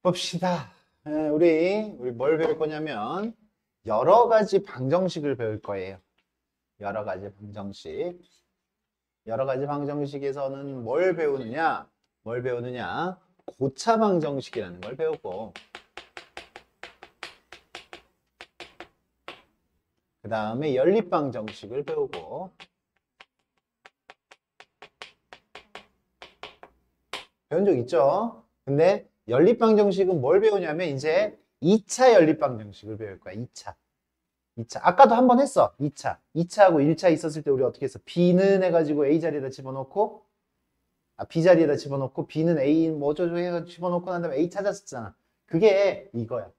봅시다. 우리 뭘 배울 거냐면 여러 가지 방정식을 배울 거예요. 여러 가지 방정식. 여러 가지 방정식에서는 뭘 배우느냐? 뭘 배우느냐? 고차 방정식이라는 걸 배우고, 그 다음에 연립 방정식을 배우고, 배운 적 있죠? 근데 연립 방정식은 뭘 배우냐면 이제 2차 연립 방정식을 배울 거야. 2차. 아까도 한 번 했어. 2차. 2차하고 1차 있었을 때 우리 어떻게 했어? B는 해가지고 A 자리에다 집어넣고, B 자리에다 집어넣고, B는 A 뭐 어쩌고 해서 집어넣고 난 다음에 A 찾았었잖아. 그게 이거야.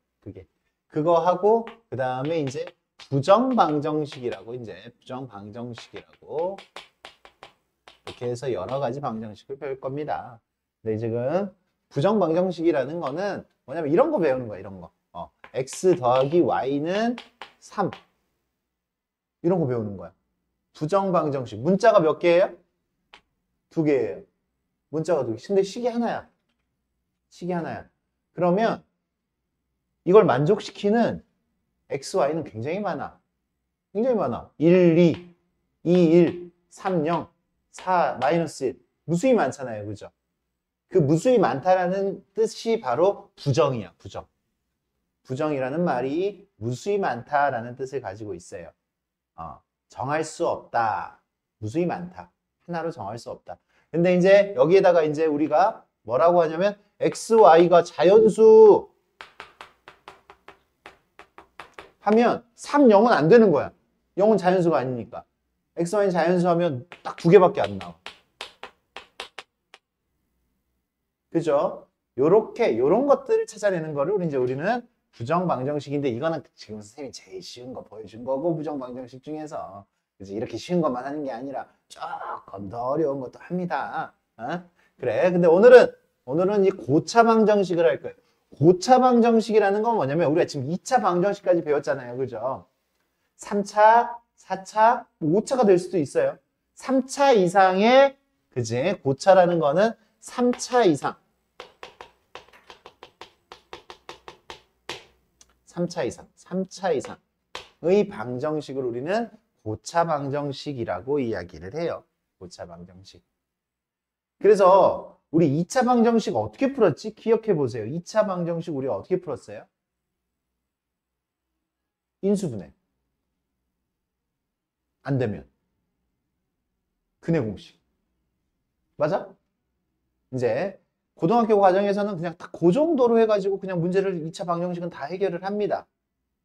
그거 하고, 그 다음에 이제 부정방정식이라고, 이렇게 해서 여러 가지 방정식을 배울 겁니다. 근데 지금 부정방정식이라는 거는 뭐냐면 이런 거 배우는 거야, 이런 거. x 더하기 y는 3. 이런 거 배우는 거야. 부정방정식. 문자가 몇 개예요? 2개예요. 문자가 2개. 근데 식이 하나야. 그러면 이걸 만족시키는 x, y는 굉장히 많아. 1, 2, 1, 3, 0, 4, 마이너스 1. 무수히 많잖아요. 그죠? 그 무수히 많다라는 뜻이 바로 부정이야. 부정이라는 말이 무수히 많다라는 뜻을 가지고 있어요. 정할 수 없다. 무수히 많다. 하나로 정할 수 없다. 근데 이제 여기에다가 이제 우리가 뭐라고 하냐면 x, y가 자연수 하면 3, 0은 안 되는 거야. 0은 자연수가 아니니까. x, y는 자연수 하면 딱 2개밖에 안 나와. 그죠? 요런 것들을 찾아내는 거를 우리는 부정방정식인데, 이거는 지금 선생님이 제일 쉬운 거 보여준 거고, 부정방정식 중에서. 그치? 이렇게 쉬운 것만 하는 게 아니라 조금 더 어려운 것도 합니다. 그래. 근데 오늘은 이 고차 방정식을 할 거예요. 고차 방정식이라는 건 뭐냐면, 우리가 지금 2차 방정식까지 배웠잖아요. 그죠? 3차, 4차, 5차가 될 수도 있어요. 3차 이상의, 그지? 고차라는 거는 3차 이상. 3차 이상의 방정식을 우리는 고차 방정식이라고 이야기를 해요. 고차 방정식. 그래서 우리 2차 방정식 어떻게 풀었지? 기억해 보세요. 2차 방정식 우리 어떻게 풀었어요? 인수분해. 안 되면 근해 공식. 맞아? 이제 고등학교 과정에서는 그냥 딱 그 정도로 해가지고 그냥 문제를 2차 방정식은 다 해결을 합니다.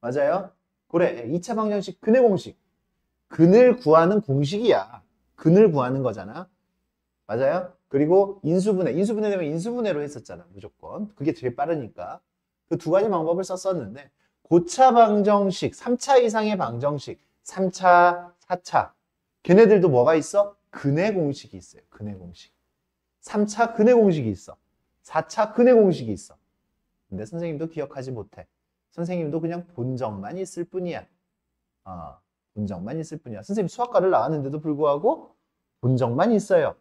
맞아요? 그래, 2차 방정식 근해 공식. 근을 구하는 공식이야. 근을 구하는 거잖아. 맞아요? 그리고 인수분해 되면 인수분해로 했었잖아. 무조건. 그게 제일 빠르니까. 그 두 가지 방법을 썼었는데, 고차 방정식, 3차 이상의 방정식, 3차, 4차. 걔네들도 뭐가 있어? 근해 공식이 있어요. 근해 공식. 3차 근해 공식이 있어. 4차 근해 공식이 있어. 근데 선생님도 기억하지 못해. 선생님도 그냥 본정만 있을 뿐이야. 본정만 있을 뿐이야. 선생님 수학과를 나왔는데도 불구하고 본정만 있어요.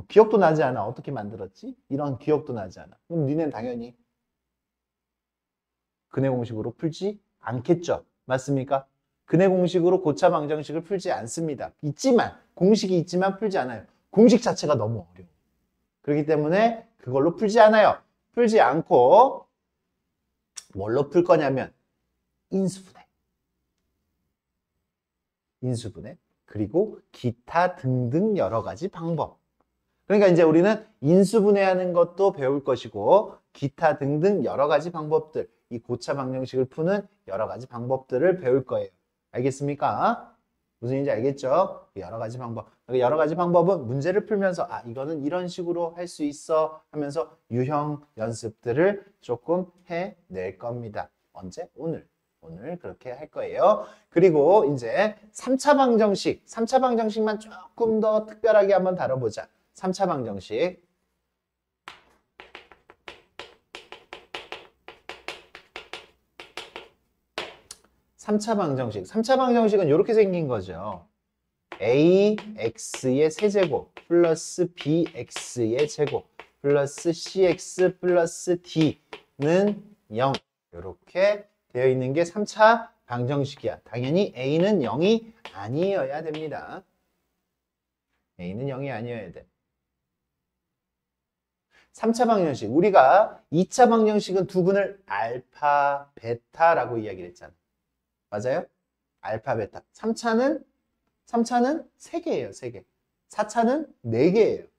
기억도 나지 않아. 어떻게 만들었지? 이런 기억도 나지 않아. 그럼 니네는 당연히 근해 공식으로 풀지 않겠죠. 맞습니까? 근해 공식으로 고차 방정식을 풀지 않습니다. 공식이 있지만 풀지 않아요. 공식 자체가 너무 어려워. 그렇기 때문에 그걸로 풀지 않아요. 풀지 않고 뭘로 풀 거냐면 인수분해, 그리고 기타 등등 여러 가지 방법. 그러니까 이제 우리는 인수분해하는 것도 배울 것이고, 기타 등등 여러 가지 방법들, 이 고차 방정식을 푸는 여러 가지 방법들을 배울 거예요. 알겠습니까? 무슨 얘기인지 알겠죠? 여러 가지 방법. 여러 가지 방법은 문제를 풀면서 이거는 이런 식으로 할 수 있어 하면서 유형 연습들을 조금 해낼 겁니다. 언제? 오늘 그렇게 할 거예요. 그리고 이제 3차 방정식만 조금 더 특별하게 한번 다뤄보자. 3차 방정식. 3차 방정식은 이렇게 생긴 거죠. ax의 세제곱 플러스 bx의 제곱 플러스 cx 플러스 d는 0. 이렇게 되어 있는 게 3차 방정식이야. 당연히 a는 0이 아니어야 됩니다. a는 0이 아니어야 돼. 3차 방정식. 우리가 2차 방정식은 두근을 알파, 베타라고 이야기를 했잖아. 맞아요? 알파, 베타. 3차는 3개예요, 3개. 4차는 4개예요.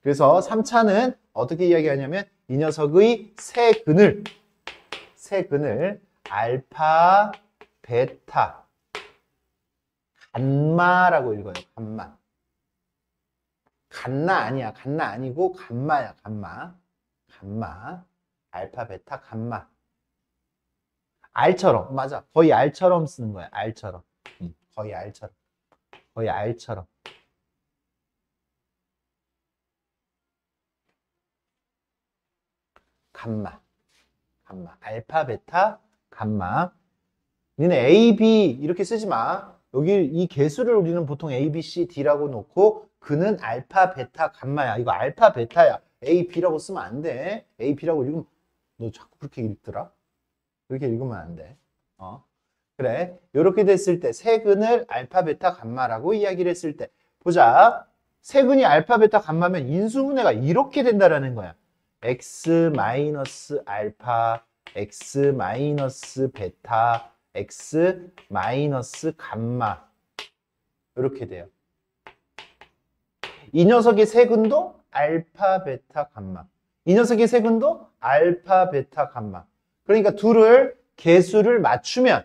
그래서 3차는 어떻게 이야기하냐면 이 녀석의 세 근을 알파, 베타, 감마라고 읽어요. 감마. 감나 아니야. 감나 아니고 감마야. 감마. 감마. 알파, 베타, 감마. 알처럼. 맞아. 거의 알처럼 쓰는 거야. 알처럼. 거의 알처럼. 거의 알처럼. 감마. 감마. 알파, 베타, 감마. 니네 A, B 이렇게 쓰지 마. 여기 이 개수를 우리는 보통 A, B, C, D라고 놓고 그는 알파, 베타, 감마야. 이거 알파, 베타야. A, B라고 쓰면 안 돼. A, B라고 읽으면 너 자꾸 그렇게 읽더라? 그렇게 읽으면 안 돼. 그래. 이렇게 됐을 때 세근을 알파, 베타, 감마라고 이야기를 했을 때 보자. 세근이 알파, 베타, 감마면 인수분해가 이렇게 된다라는 거야. x 마이너스 알파, x 마이너스 베타, x 마이너스 감마 이렇게 돼요. 이 녀석의 세근도 알파, 베타, 감마. 이 녀석의 세근도 알파, 베타, 감마. 그러니까 둘을 개수를 맞추면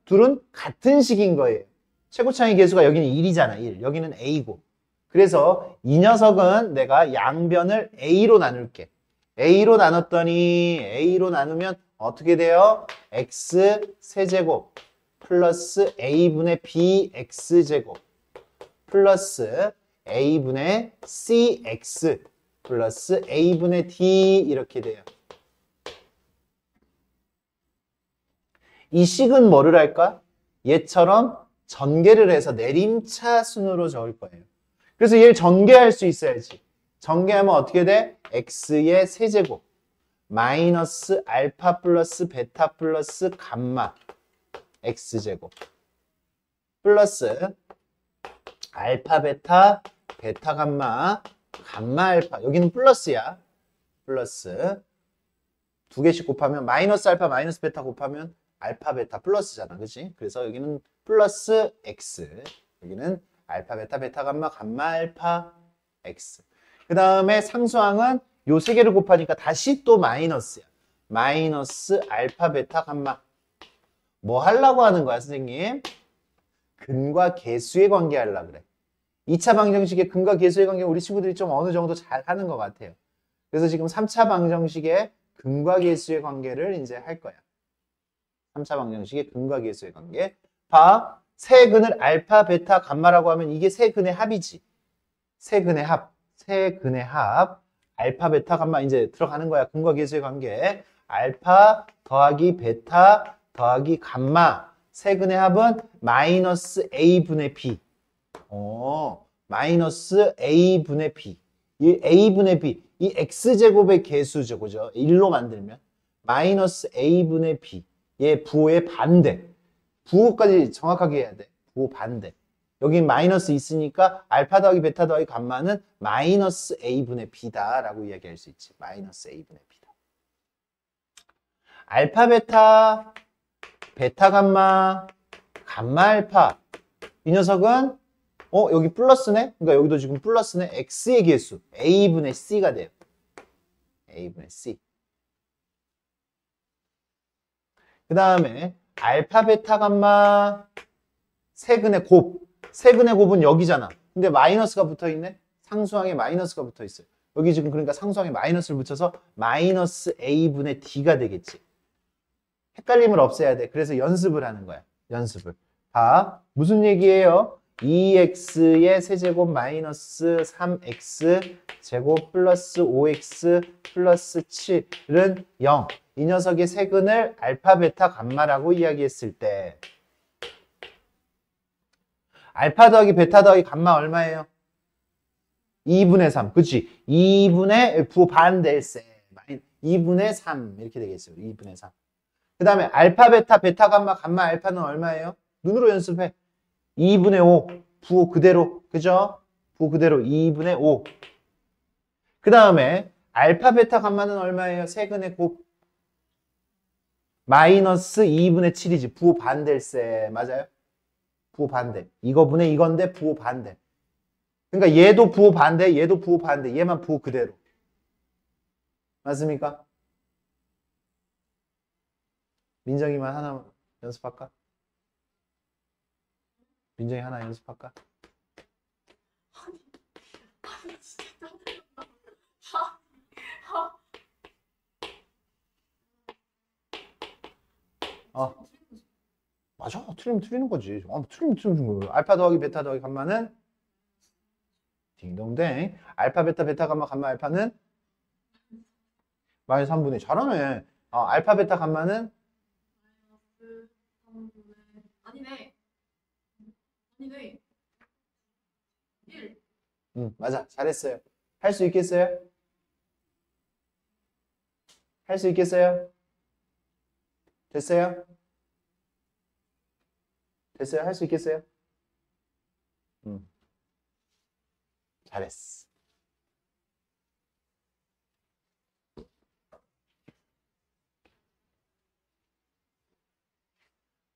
둘은 같은 식인 거예요. 최고차의 개수가 여기는 1이잖아. 1. 여기는 A고. 그래서 이 녀석은 내가 양변을 A로 나눌게. A로 나누면 어떻게 돼요? X 세제곱 플러스 A분의 BX제곱 플러스 A분의 CX 플러스 A분의 D 이렇게 돼요. 이 식은 뭐를 할까? 얘처럼 전개를 해서 내림차순으로 적을 거예요. 그래서 얘를 전개할 수 있어야지. 전개하면 어떻게 돼? x의 세제곱 마이너스 알파 플러스 베타 플러스 감마 x제곱 플러스 알파 베타 베타 감마 감마 알파 여기는 플러스야. 플러스 두 개씩 곱하면 마이너스 알파 마이너스 베타 곱하면 알파 베타 플러스잖아. 그치? 그래서 여기는 플러스 x 여기는 알파 베타 베타 감마 감마 알파 x 그 다음에 상수항은 요 세 개를 곱하니까 다시 또 마이너스야. 마이너스 알파 베타 감마 뭐 하려고 하는 거야 선생님? 근과 개수의 관계 하려고 그래. 2차 방정식의 근과 개수의 관계 우리 친구들이 좀 어느 정도 잘 하는 것 같아요. 그래서 지금 3차 방정식의 근과 개수의 관계를 이제 할 거야. 3차 방정식의 근과 개수의 관계. 봐. 세 근을 알파, 베타, 감마라고 하면 이게 세 근의 합이지. 세 근의 합. 알파, 베타, 감마 이제 들어가는 거야. 근과 개수의 관계. 알파 더하기 베타 더하기 감마. 세 근의 합은 마이너스 A분의 B. 마이너스 A분의 B. 이 A분의 B. 이 X제곱의 개수죠. 그죠? 1로 만들면. 마이너스 A분의 B. 얘 부호의 반대. 부호까지 정확하게 해야 돼. 부호 반대. 여기 마이너스 있으니까 알파 더하기 베타 더하기 감마는 마이너스 A분의 B다 라고 이야기할 수 있지. 마이너스 A분의 B다. 알파 베타, 베타 감마, 감마 알파. 이 녀석은 여기 플러스네? 그러니까 여기도 지금 플러스네. X의 개수 A분의 C가 돼요. A분의 C. 그 다음에 알파, 베타, 감마 세근의 곱. 세근의 곱은 여기잖아. 근데 마이너스가 붙어있네? 상수항에 마이너스가 붙어있어요. 여기 지금 그러니까 상수항에 마이너스를 붙여서 마이너스 A분의 D가 되겠지. 헷갈림을 없애야 돼. 그래서 연습을 하는 거야. 연습을. 봐. 무슨 얘기예요? 2x의 세제곱 마이너스 3x 제곱 플러스 5x 플러스 7은 0. 이 녀석의 세근을 알파, 베타, 감마라고 이야기했을 때 알파 더하기 베타 더하기 감마 얼마예요? 2분의 3. 그치? 2분의 부호 반대일세. 2분의 3. 이렇게 되겠어요. 2분의 3. 그 다음에 알파, 베타, 베타, 감마, 감마, 알파는 얼마예요? 눈으로 연습해. 2분의 5. 부호 그대로. 그죠? 부호 그대로 2분의 5. 그 다음에 알파, 베타, 감마는 얼마예요? 세근의 곱. 마이너스 2분의 7이지. 부호 반대일세. 맞아요? 부호 반대. 이거분의 이건데 부호 반대. 그러니까 얘도 부호 반대, 얘도 부호 반대. 얘만 부호 그대로. 맞습니까? 민정이만 하나 연습할까? 민정이 하나 연습할까? 아니 진짜 짜증나. 맞아. 틀리면 틀리는 거지. 틀리면 틀리는 거예요. 알파 더하기 베타 더하기 감마는 딩동댕. 알파 베타 베타 감마 감마 알파는 마이너스 3분의 잘하네. 알파 베타 감마는 마이너스 3분의 아니네. 아니네. 1. 맞아. 잘했어요. 할 수 있겠어요? 할 수 있겠어요? 됐어요? 됐어요? 할 수 있겠어요? 잘했어.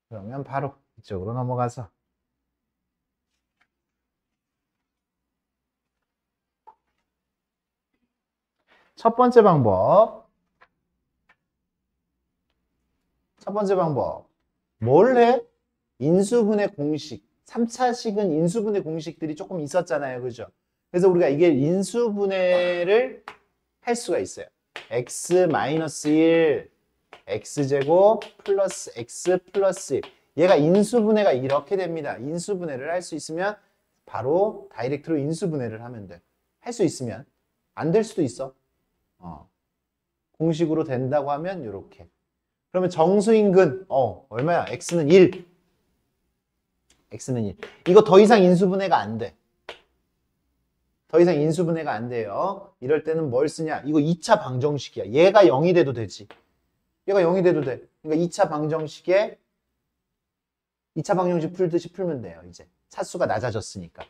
그러면 바로 이쪽으로 넘어가서 첫 번째 방법. 첫 번째 방법. 뭘 해? 인수분해 공식. 3차식은 인수분해 공식들이 조금 있었잖아요. 그죠? 그래서 우리가 이게 인수분해를 할 수가 있어요. x-1, x제곱 플러스 x 플러스 1. 얘가 인수분해가 이렇게 됩니다. 인수분해를 할 수 있으면 바로 다이렉트로 인수분해를 하면 돼. 할 수 있으면. 안 될 수도 있어. 공식으로 된다고 하면 이렇게. 그러면 정수인근 얼마야? x는 1. x는 1. 이거 더 이상 인수분해가 안 돼. 더 이상 인수분해가 안 돼요. 이럴 때는 뭘 쓰냐? 이거 2차 방정식이야. 얘가 0이 돼도 되지. 얘가 0이 돼도 돼. 그러니까 2차 방정식에 2차 방정식 풀듯이 풀면 돼요. 이제 차수가 낮아졌으니까.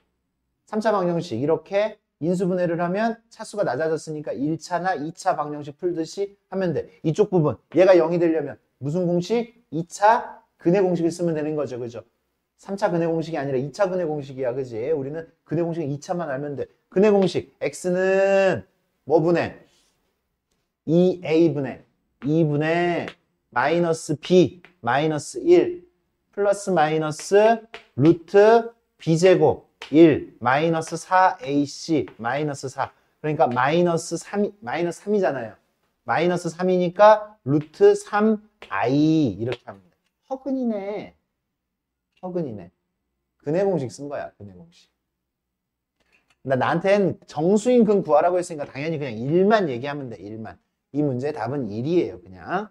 3차 방정식 이렇게 인수분해를 하면 차수가 낮아졌으니까 1차나 2차 방정식 풀듯이 하면 돼. 이쪽 부분 얘가 0이 되려면 무슨 공식? 2차 근해 공식을 쓰면 되는 거죠. 그죠? 3차 근해 공식이 아니라 2차 근해 공식이야. 그지? 우리는 근해 공식 2차만 알면 돼. 근해 공식 x는 뭐 분해? 2a분해 2분의 마이너스 b 마이너스 1 플러스 마이너스 루트 b제곱 1 마이너스 4ac 마이너스 4. 그러니까 마이너스 3이잖아요. 마이너스 3이니까 루트 3i 이렇게 합니다. 허근이네. 허근이네. 근해 공식 쓴 거야. 근해 공식. 나한텐 정수인 근 구하라고 했으니까 당연히 그냥 1만 얘기하면 돼. 1만. 이 문제의 답은 1이에요. 그냥.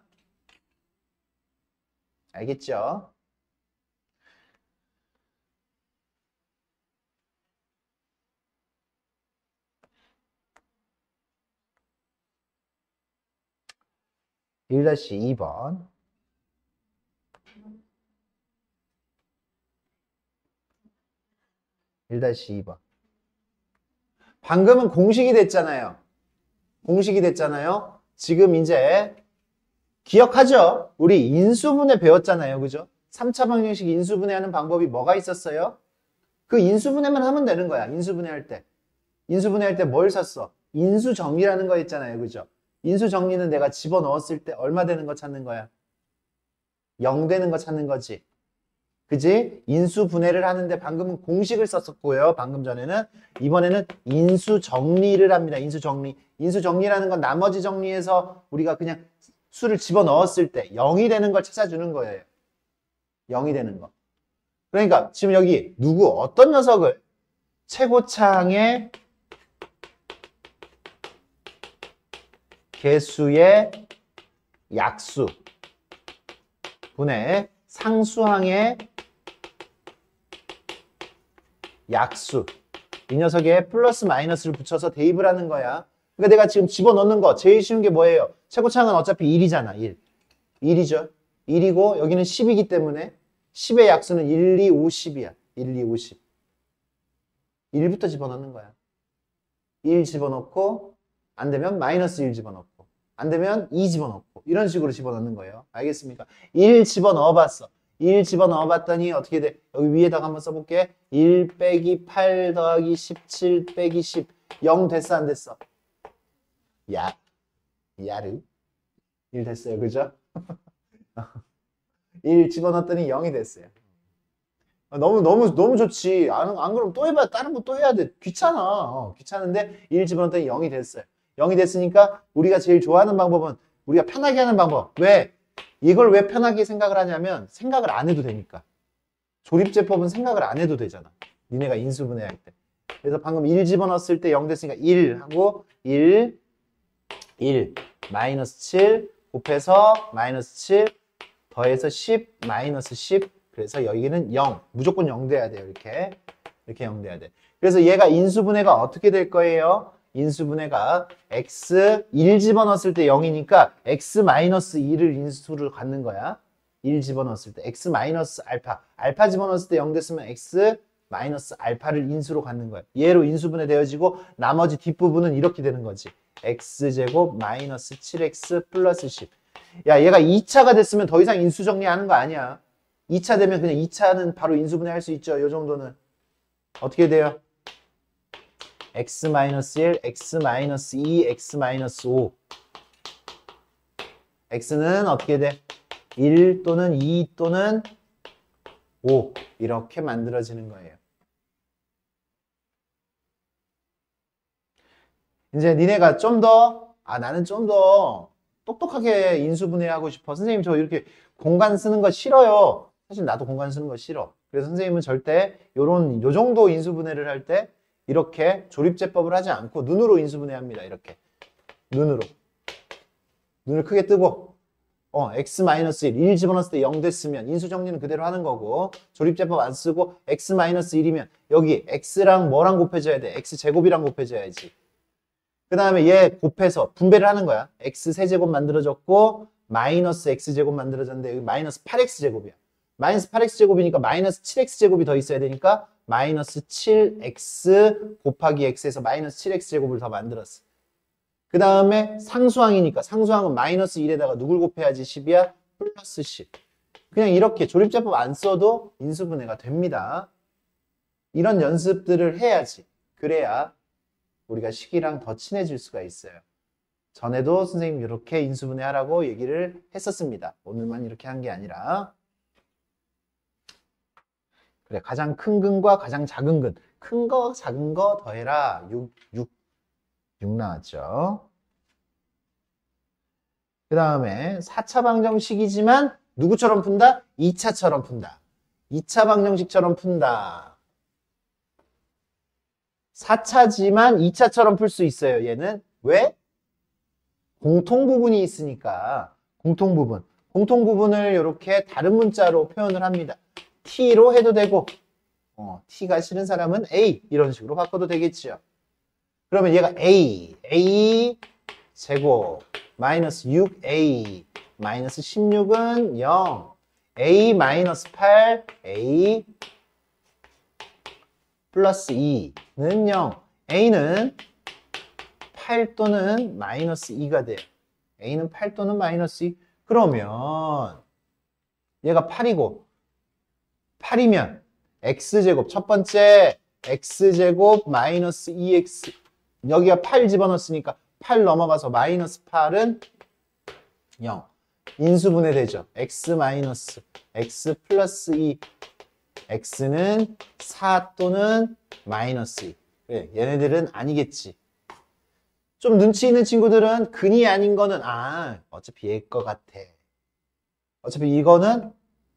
알겠죠? (1-2번) 1-2번. 방금은 공식이 됐잖아요. 공식이 됐잖아요. 지금 이제 기억하죠? 우리 인수분해 배웠잖아요. 그죠? 3차 방정식 인수분해하는 방법이 뭐가 있었어요? 그 인수분해만 하면 되는 거야. 인수분해할 때. 인수분해할 때 뭘 썼어? 인수정리라는 거 있잖아요. 그죠? 인수정리는 내가 집어넣었을 때 얼마 되는 거 찾는 거야? 0 되는 거 찾는 거지. 그지? 인수분해를 하는데 방금은 공식을 썼었고요. 방금 전에는. 이번에는 인수정리를 합니다. 인수정리. 인수정리라는 건 나머지 정리해서 우리가 그냥 수를 집어넣었을 때 0이 되는 걸 찾아주는 거예요. 0이 되는 거. 그러니까 지금 여기 누구 어떤 녀석을 최고차항의 개수의 약수 분의 상수항의 약수 이 녀석에 플러스 마이너스를 붙여서 대입을 하는 거야. 그러니까 내가 지금 집어넣는 거 제일 쉬운 게 뭐예요? 최고차항은 어차피 1이잖아. 1. 1이죠. 1이고 여기는 10이기 때문에 10의 약수는 1, 2, 5, 10이야. 1, 2, 5, 10. 1부터 집어넣는 거야. 1 집어넣고 안 되면 마이너스 1 집어넣고 안 되면 2 집어넣고 이런 식으로 집어넣는 거예요. 알겠습니까? 1 집어넣어봤어. 1 집어넣어봤더니 어떻게 돼? 여기 위에다가 한번 써볼게. 1 빼기 8 더하기 17 빼기 10 0 됐어 안 됐어? 야르 1 됐어요. 그죠? 1 집어넣었더니 0이 됐어요. 너무 좋지. 안 그러면 또 해봐. 다른 거 또 해야 돼. 귀찮아. 귀찮은데 1 집어넣었더니 0이 됐어요. 0이 됐으니까 우리가 제일 좋아하는 방법은 우리가 편하게 하는 방법. 왜? 이걸 왜 편하게 생각을 하냐면 생각을 안 해도 되니까. 조립제법은 생각을 안 해도 되잖아. 니네가 인수분해할 때. 그래서 방금 1 집어넣었을 때 0 됐으니까 1 하고 1 마이너스 7 곱해서 마이너스 7 더해서 10 마이너스 10 그래서 여기는 0 무조건 0 돼야 돼요. 이렇게 0 돼야 돼. 그래서 얘가 인수분해가 어떻게 될 거예요? 인수분해가 x 1 집어넣었을 때 0이니까 x 마이너스 2를 인수를 갖는 거야. 1 집어넣었을 때 x 마이너스 알파 집어넣었을 때 0 됐으면 x 마이너스 알파를 인수로 갖는 거야. 얘로 인수분해 되어지고 나머지 뒷부분은 이렇게 되는 거지. x제곱 마이너스 7x 플러스 10. 야, 얘가 2차가 됐으면 더 이상 인수 정리하는 거 아니야. 2차 되면 그냥 2차는 바로 인수분해 할 수 있죠. 요 정도는. 어떻게 돼요? x-1, x-2, x-5. x는 어떻게 돼? 1 또는 2 또는 5. 이렇게 만들어지는 거예요. 이제 니네가 좀 더, 나는 좀 더 똑똑하게 인수분해하고 싶어. 선생님 저 이렇게 공간 쓰는 거 싫어요. 사실 나도 공간 쓰는 거 싫어. 그래서 선생님은 절대 요 정도 인수분해를 할 때 이렇게 조립제법을 하지 않고 눈으로 인수분해합니다. 이렇게. 눈을 크게 뜨고 x-1, 1 집어넣었을 때 0 됐으면 인수정리는 그대로 하는 거고 조립제법 안 쓰고 x-1이면 여기 x랑 뭐랑 곱해줘야 돼? x제곱이랑 곱해줘야지. 그 다음에 얘 곱해서 분배를 하는 거야. x-세제곱 만들어졌고 마이너스 x제곱 만들어졌는데 여기 마이너스 8x제곱이야. 마이너스 8x제곱이니까 마이너스 7x제곱이 더 있어야 되니까 마이너스 7x 곱하기 x에서 마이너스 7x제곱을 더 만들었어. 그 다음에 상수항이니까 상수항은 마이너스 1에다가 누굴 곱해야지 10이야? 플러스 10. 그냥 이렇게 조립제법 안 써도 인수분해가 됩니다. 이런 연습들을 해야지. 그래야 우리가 식이랑 더 친해질 수가 있어요. 전에도 선생님 이렇게 인수분해 하라고 얘기를 했었습니다. 오늘만 이렇게 한 게 아니라. 그래, 가장 큰 근과 가장 작은 근. 큰 거, 작은 거 더해라. 6 나왔죠. 그 다음에 4차 방정식이지만 누구처럼 푼다? 2차처럼 푼다. 2차 방정식처럼 푼다. 4차지만 2차처럼 풀 수 있어요. 얘는. 왜? 공통부분이 있으니까. 공통부분을 이렇게 다른 문자로 표현을 합니다. t로 해도 되고 t가 싫은 사람은 a 이런 식으로 바꿔도 되겠죠. 그러면 얘가 a 제곱 마이너스 6a 마이너스 16은 0 a 마이너스 8 a 플러스 2는 0 a는 8 또는 마이너스 2가 돼요. a는 8 또는 마이너스 2 그러면 얘가 8이면 x제곱 첫 번째 x제곱 마이너스 2x 여기가 8 집어넣었으니까 8 넘어가서 마이너스 8은 0 인수분해 되죠. x 마이너스 x 플러스 2 x는 4 또는 마이너스 2 그래, 얘네들은 아니겠지. 좀 눈치 있는 친구들은 근이 아닌 거는 어차피 얘 거 같아. 어차피 이거는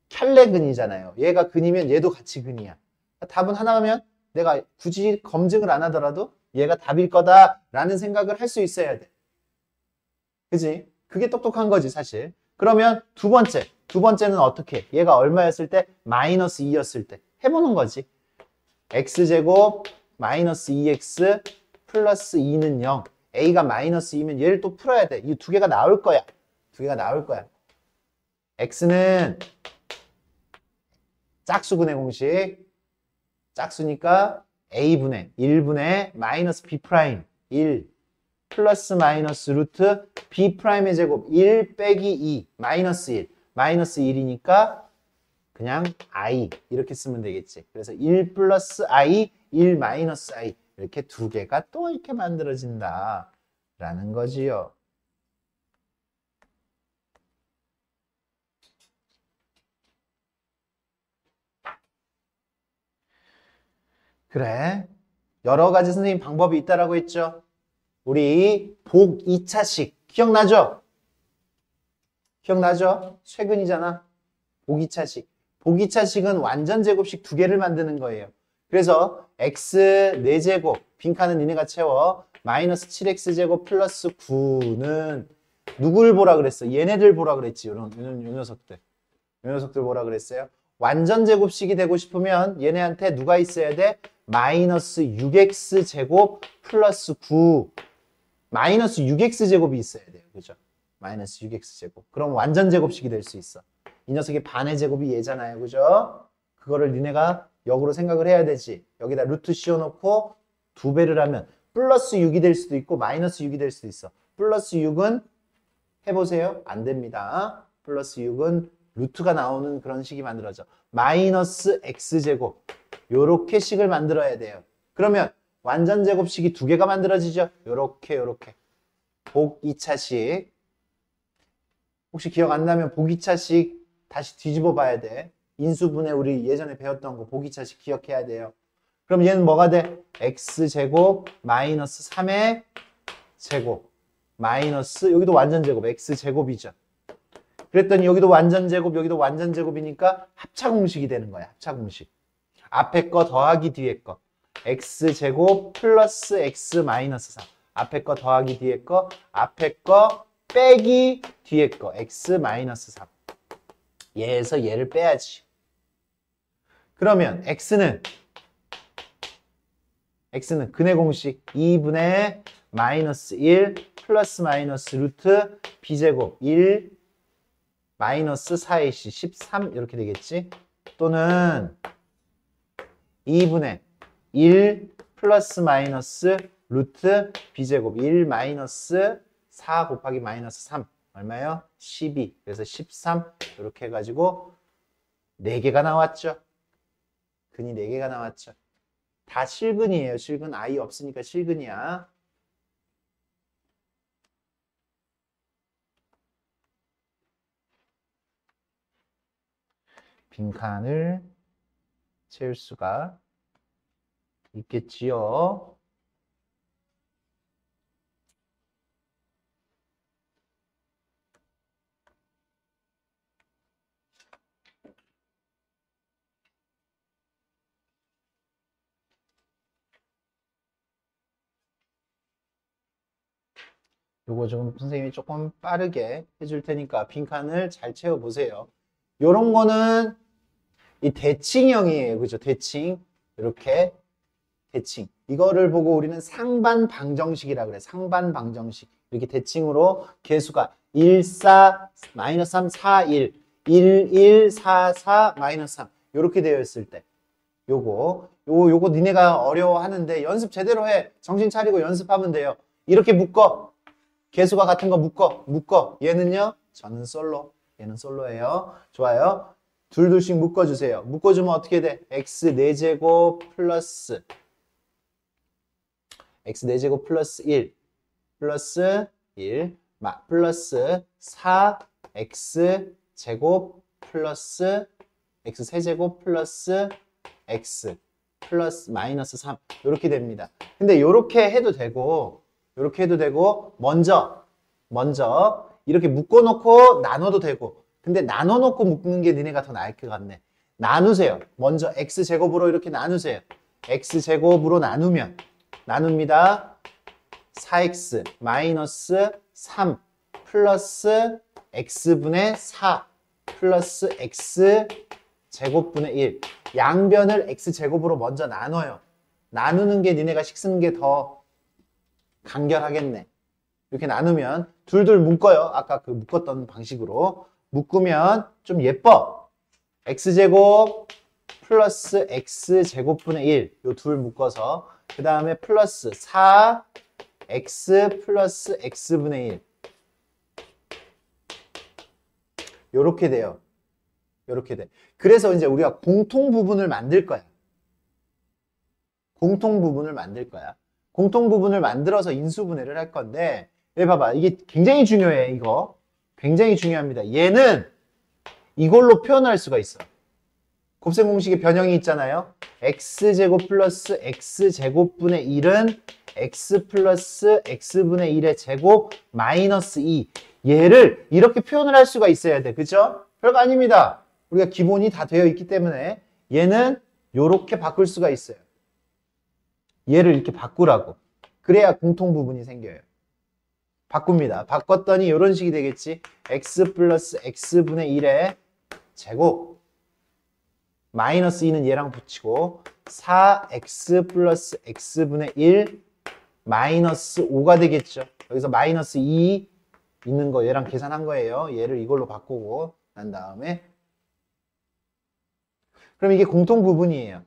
켤레근이잖아요. 얘가 근이면 얘도 같이 근이야. 답은 하나면 내가 굳이 검증을 안 하더라도 얘가 답일 거다라는 생각을 할 수 있어야 돼. 그지? 그게 똑똑한 거지 사실. 그러면 두 번째는 어떻게? 얘가 얼마였을 때? 마이너스 2였을 때. 해보는 거지. x제곱 마이너스 2x 플러스 2는 0. a가 마이너스 2면 얘를 또 풀어야 돼. 이 두 개가 나올 거야. 두 개가 나올 거야. x는 짝수분의 공식. 짝수니까 a분의 1분의 마이너스 b 프라임 1 플러스 마이너스 루트 b 프라임의 제곱 1 빼기 2 마이너스 1 마이너스 1이니까 그냥 i 이렇게 쓰면 되겠지. 그래서 1 플러스 i 1 마이너스 i 이렇게 두 개가 또 이렇게 만들어진다 라는 거지요. 그래. 여러 가지 선생님 방법이 있다라고 했죠. 우리 복 2차식 기억나죠? 기억나죠? 최근이잖아. 복 2차식. 복 2차식은 완전 제곱식 두 개를 만드는 거예요. 그래서 x 4제곱 빈칸은 니네가 채워. 마이너스 7x제곱 플러스 9는 누굴 보라 그랬어? 얘네들 보라 그랬지. 요 녀석들. 요 녀석들 보라 그랬어요. 완전 제곱식이 되고 싶으면 얘네한테 누가 있어야 돼? 마이너스 6x제곱 플러스 9 마이너스 6x제곱이 있어야 돼요. 그죠? 마이너스 6x제곱. 그럼 완전 제곱식이 될 수 있어. 이 녀석의 반의 제곱이 얘잖아요. 그죠? 그거를 니네가 역으로 생각을 해야 되지. 여기다 루트 씌워놓고 2배를 하면 플러스 6이 될 수도 있고 마이너스 6이 될 수도 있어. 플러스 6은 해보세요. 안 됩니다. 플러스 6은 루트가 나오는 그런 식이 만들어져. 마이너스 x제곱. 요렇게 식을 만들어야 돼요. 그러면 완전 제곱식이 두 개가 만들어지죠. 요렇게 요렇게. 복 2차식. 혹시 기억 안 나면 복 2차식 다시 뒤집어 봐야 돼. 인수분해 우리 예전에 배웠던 거 복 2차식 기억해야 돼요. 그럼 얘는 뭐가 돼? x제곱 마이너스 3의 제곱 마이너스 여기도 완전 제곱 x제곱이죠. 그랬더니 여기도 완전 제곱 여기도 완전 제곱이니까 합차공식이 되는 거야. 합차공식. 앞에 거 더하기 뒤에 거. x제곱 플러스 x 마이너스 3. 앞에 거 더하기 뒤에 거. 앞에 거 빼기 뒤에 거. x 마이너스 3. 얘에서 얘를 빼야지. 그러면 x는 근의 공식 2분의 마이너스 1 플러스 마이너스 루트 b제곱 1 마이너스 4ac 13 이렇게 되겠지. 또는 2분의 1 플러스 마이너스 루트 b제곱 1 마이너스 4 곱하기 마이너스 3 얼마예요? 12. 그래서 13 이렇게 해가지고 4개가 나왔죠. 근이 4개가 나왔죠. 다 실근이에요. 실근. i 없으니까 실근이야. 빈칸을 채울 수가 있겠지요. 요거 좀 선생님이 조금 빠르게 해줄 테니까 빈칸을 잘 채워보세요. 요런 거는 이 대칭형이에요. 그죠? 대칭. 이렇게 대칭. 이거를 보고 우리는 상반 방정식이라고 그래. 상반 방정식. 이렇게 대칭으로 개수가 1, 4, 마이너스 3, 4, 1, 1, 1, 4, 4, 마이너스 3. 이렇게 되어 있을 때. 요거 니네가 어려워하는데 연습 제대로 해. 정신 차리고 연습하면 돼요. 이렇게 묶어. 개수가 같은 거 묶어. 얘는요? 저는 솔로. 얘는 솔로예요. 좋아요. 둘둘씩 묶어주세요. 묶어주면 어떻게 돼? x 4제곱 플러스 x 4제곱 플러스 1 플러스 1 플러스 4x 제곱 플러스 x 세제곱 플러스 x 플러스 마이너스 3 이렇게 됩니다. 근데 이렇게 해도 되고 먼저 이렇게 묶어놓고 나눠도 되고 근데 나눠놓고 묶는 게 니네가 더 나을 것 같네. 나누세요. 먼저 x제곱으로 이렇게 나누세요. x제곱으로 나눕니다. 4x 마이너스 3 플러스 x분의 4 플러스 x제곱분의 1 양변을 x제곱으로 먼저 나눠요. 나누는 게 니네가 식 쓰는 게 더 간결하겠네. 이렇게 나누면 둘둘 묶어요. 아까 그 묶었던 방식으로. 묶으면 좀 예뻐. x제곱 플러스 x제곱분의 1. 요 둘 묶어서. 그 다음에 플러스 4x 플러스 x분의 1. 요렇게 돼요. 요렇게 돼. 그래서 이제 우리가 공통 부분을 만들 거야. 공통 부분을 만들 거야. 공통 부분을 만들어서 인수분해를 할 건데, 여기 봐봐. 이게 굉장히 중요해, 이거. 굉장히 중요합니다. 얘는 이걸로 표현할 수가 있어. 곱셈 공식의 변형이 있잖아요. x제곱 플러스 x제곱분의 1은 x 플러스 x분의 1의 제곱 마이너스 2. 얘를 이렇게 표현을 할 수가 있어야 돼. 그죠? 별거 아닙니다. 우리가 기본이 다 되어 있기 때문에 얘는 요렇게 바꿀 수가 있어요. 얘를 이렇게 바꾸라고. 그래야 공통 부분이 생겨요. 바꿉니다. 바꿨더니 이런 식이 되겠지. x 플러스 x분의 1의 제곱 마이너스 2는 얘랑 붙이고 4x 플러스 x분의 1 마이너스 5가 되겠죠. 여기서 마이너스 2 있는 거 얘랑 계산한 거예요. 얘를 이걸로 바꾸고 난 다음에 그럼 이게 공통 부분이에요.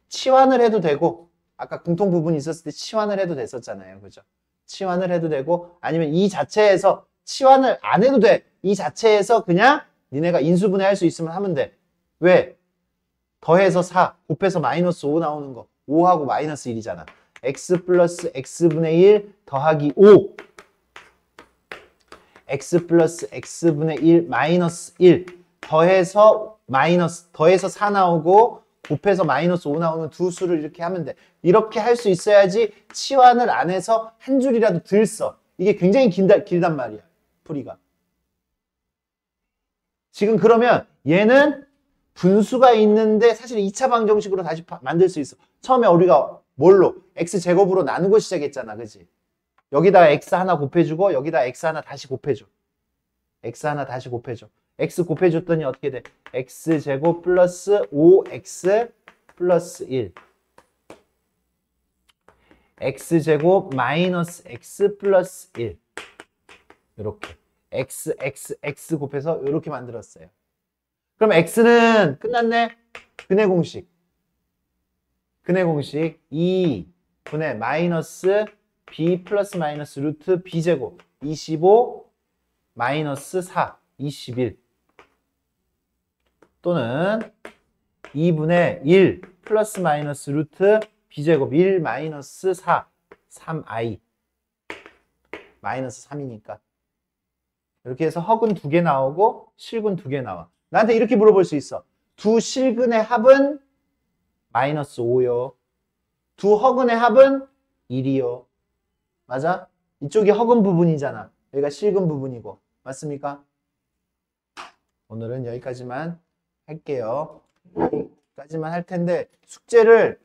치환을 해도 되고 아까 공통 부분이 있었을 때 치환을 해도 됐었잖아요. 그죠? 치환을 해도 되고 아니면 이 자체에서 치환을 안 해도 돼. 이 자체에서 그냥 니네가 인수분해 할 수 있으면 하면 돼. 왜? 더해서 4, 곱해서 마이너스 5 나오는 거. 5하고 마이너스 1이잖아. x 플러스 x분의 1 더하기 5. x 플러스 x분의 1 마이너스 1 더해서 4 나오고 곱해서 마이너스 5 나오는 두 수를 이렇게 하면 돼. 이렇게 할 수 있어야지 치환을 안 해서 한 줄이라도 덜 써. 이게 굉장히 길단 말이야. 풀이가. 지금 그러면 얘는 분수가 있는데 사실 2차 방정식으로 다시 만들 수 있어. 처음에 우리가 뭘로? x제곱으로 나누고 시작했잖아. 그치? 여기다가 x 하나 곱해주고 여기다 x 하나 다시 곱해줘. x 하나 다시 곱해줘. x 곱해줬더니 어떻게 돼? x제곱 플러스 5x 플러스 1 x제곱 마이너스 x 플러스 1 이렇게 x 곱해서 이렇게 만들었어요. 그럼 x는 끝났네? 근해 공식 2분의 마이너스 b 플러스 마이너스 루트 b제곱 25 마이너스 4 21 또는 2분의 1 플러스 마이너스 루트 b제곱 1 마이너스 4 3i 마이너스 3이니까 이렇게 해서 허근 2개 나오고 실근 2개 나와. 나한테 이렇게 물어볼 수 있어. 두 실근의 합은 마이너스 5요. 두 허근의 합은 1이요. 맞아? 이쪽이 허근 부분이잖아. 여기가 실근 부분이고. 맞습니까? 오늘은 여기까지만 할게요. 여기까지만 할 텐데 숙제를